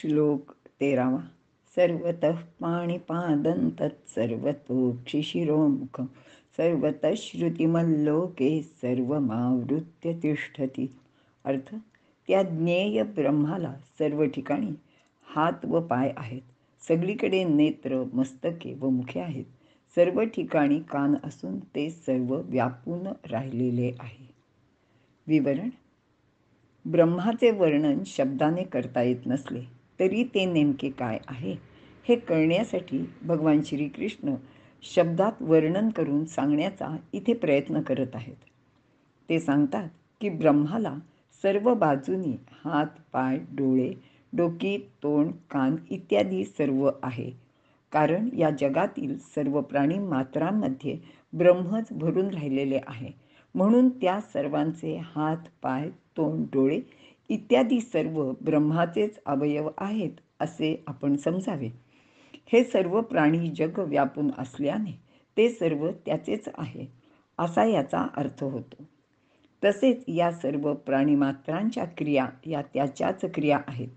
श्लोक 13. सर्वतः पाणिपादं तत्सर्वतोक्षिशिरोमुखं सर्वतः श्रुतिमल्लोके सर्वमावृत्य तिष्ठती. अर्थ, त्या ज्ञेय ब्रह्माला सर्व ठिकाणी हात व पाय आहेत, सगळीकडे नेत्र, मस्तके व मुखे आहेत, सर्व ठिकाणी कान असून ते सर्व व्यापून राहिलेले आहे. विवरण. ब्रह्माचे वर्णन शब्दाने करता येत नसले तरी ते नेमके काय आहे हे कळण्यासाठी भगवान श्रीकृष्ण शब्दात वर्णन करून सांगण्याचा इथे प्रयत्न करत आहेत. ते सांगतात की ब्रह्माला सर्व बाजूनी हात, पाय, डोळे, डोकी, तोंड, कान इत्यादी सर्व आहे, कारण या जगातील सर्व प्राणी मात्रांमध्ये ब्रह्मच भरून राहिलेले आहे. म्हणून त्या सर्वांचे हात, पाय, तोंड, डोळे इत्यादी सर्व ब्रह्माचेच अवयव आहेत असे आपण समजावे. हे सर्व प्राणी जग व्यापून असल्याने ते सर्व त्याचेच आहे असा याचा अर्थ होतो. तसेच या सर्व प्राणीमात्रांच्या क्रिया या त्याच्याच क्रिया आहेत.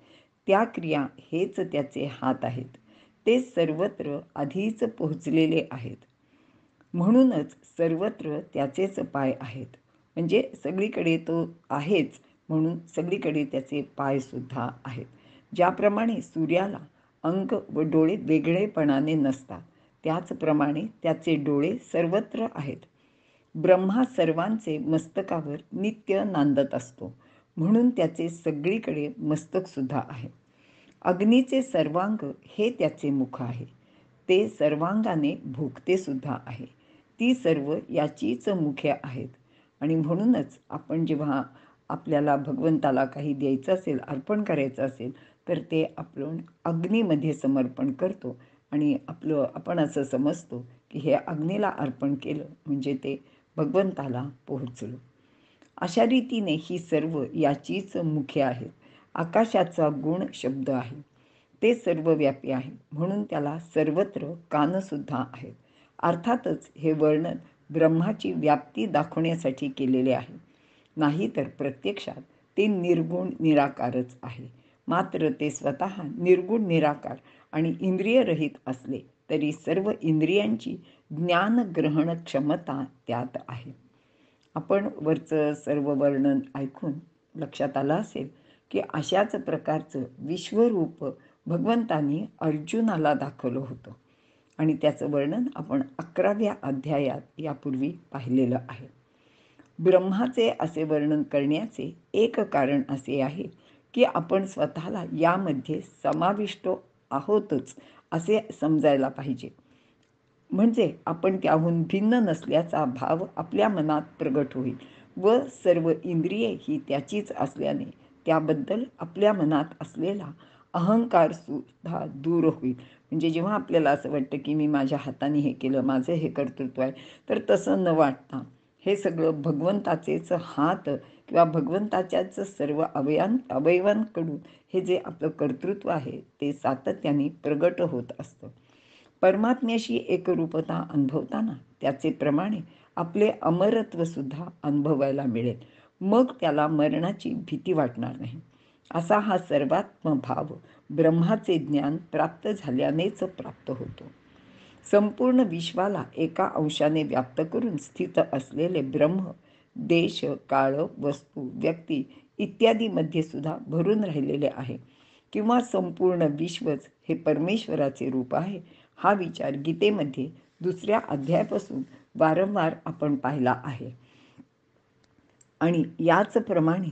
त्या क्रिया हेच त्याचे हात आहेत. ते सर्वत्र आधीच पोहोचलेले आहेत. म्हणूनच सर्वत्र त्याचेच पाय आहेत. म्हणजे सगळीकडे तो आहेच, म्हणून सगळीकडे त्याचे पायसुद्धा आहेत. ज्याप्रमाणे सूर्याला अंग व डोळे वेगळेपणाने नसतात, त्याचप्रमाणे त्याचे डोळे सर्वत्र आहेत. ब्रह्मा सर्वांचे मस्तकावर नित्य नांदत असतो, म्हणून त्याचे सगळीकडे मस्तकसुद्धा आहे. अग्नीचे सर्वांग हे त्याचे मुख आहे. ते सर्वांगाने भोगते सुद्धा आहे. ती सर्व याचीच मुखे आहेत. आणि म्हणूनच आपण जेव्हा आपल्याला भगवंताला काही द्यायचं असेल, अर्पण करायचं असेल, तर ते आपण अग्नीमध्ये समर्पण करतो आणि आपण असं समजतो की हे अग्नीला अर्पण केलं म्हणजे ते भगवंताला पोहोचलं. अशा रीतीने ही सर्व याचीच मुखे आहेत. आकाशाचा गुण शब्द आहे. ते सर्वव्यापी आहे, म्हणून त्याला सर्वत्र कानसुद्धा आहेत. अर्थातच हे वर्णन ब्रह्माची व्याप्ती दाखवण्यासाठी केलेले आहे, नाही तर प्रत्यक्षात ते निर्गुण निराकारच आहे. मात्र ते स्वतः निर्गुण निराकार आणि इंद्रियरहित असले तरी सर्व इंद्रियांची ज्ञानग्रहण क्षमता त्यात आहे. आपण वरचं सर्व वर्णन ऐकून लक्षात आलं असेल की अशाच प्रकारचं विश्वरूप भगवंतांनी अर्जुनाला दाखवलं होतं आणि त्याचं वर्णन आपण 11व्या अध्यायात यापूर्वी पाहिलेलं आहे. ब्रह्माचे असे वर्णन करण्याचे एक कारण असे आहे की आपण स्वतःला यामध्ये समाविष्ट आहोतच असे समजायला पाहिजे. म्हणजे आपण त्याहून भिन्न नसल्याचा भाव आपल्या मनात प्रगट होईल व सर्व इंद्रिये ही त्याचीच असल्याने त्याबद्दल आपल्या मनात असलेला अहंकार सुद्धा दूर होईल. म्हणजे जेव्हा आपल्याला असं वाटतं की मी माझ्या हाताने हे केलं, माझं हे कर्तृत्व आहे, तर तसं न वाटता हे सगळं भगवंताचेच हात किंवा भगवंताच्याच सर्व अवयवांकडून हे जे आपलं कर्तृत्व आहे ते सातत्याने प्रगट होत असतं. परमात्म्याशी एकरूपता अनुभवताना त्याचे प्रमाणे आपले अमरत्वसुद्धा अनुभवायला मिळेल. मग त्याला मरणाची भीती वाटणार नाही. असा हा सर्वात्म भाव ब्रह्माचे ज्ञान प्राप्त झाल्यानेच प्राप्त होतो. संपूर्ण विश्वाला एका अंशाने व्याप्त करून स्थित असलेले ब्रह्म देश, काळ, वस्तू, व्यक्ती इत्यादीमध्ये सुद्धा भरून राहिलेले आहे किंवा संपूर्ण विश्वच हे परमेश्वराचे रूप आहे, हा विचार गीतेमध्ये 2ऱ्या अध्यायापासून वारंवार आपण पाहिला आहे. आणि याचप्रमाणे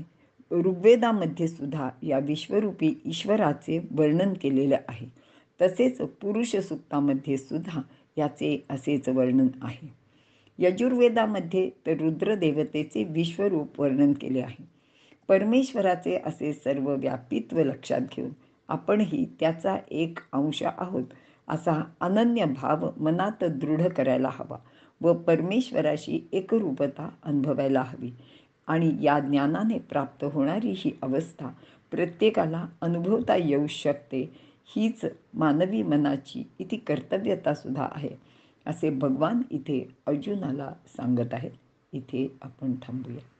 ऋग्वेदामध्ये सुद्धा या विश्वरूपी ईश्वराचे वर्णन केलेले आहे. तसेच पुरुष सूक्तामध्ये सुद्धा याचे असेच वर्णन आहे. यजुर्वेदामध्ये तर रुद्रदेवतेचे विश्वरूप वर्णन केले आहे. परमेश्वराचे असे सर्व व्यापित्व लक्षात घेऊन आपणही त्याचा एक अंश आहोत असा अनन्य भाव मनात दृढ करायला हवा व परमेश्वराशी एकरूपता अनुभवायला हवी. आणि या ज्ञानाने प्राप्त होणारी ही अवस्था प्रत्येकाला अनुभवता येऊ शकते. हीच मानवी मनाची इथे कर्तव्यता सुद्धा आहे असे भगवान इथे अर्जुनाला सांगत आहेत. इथे आपण थांबूया.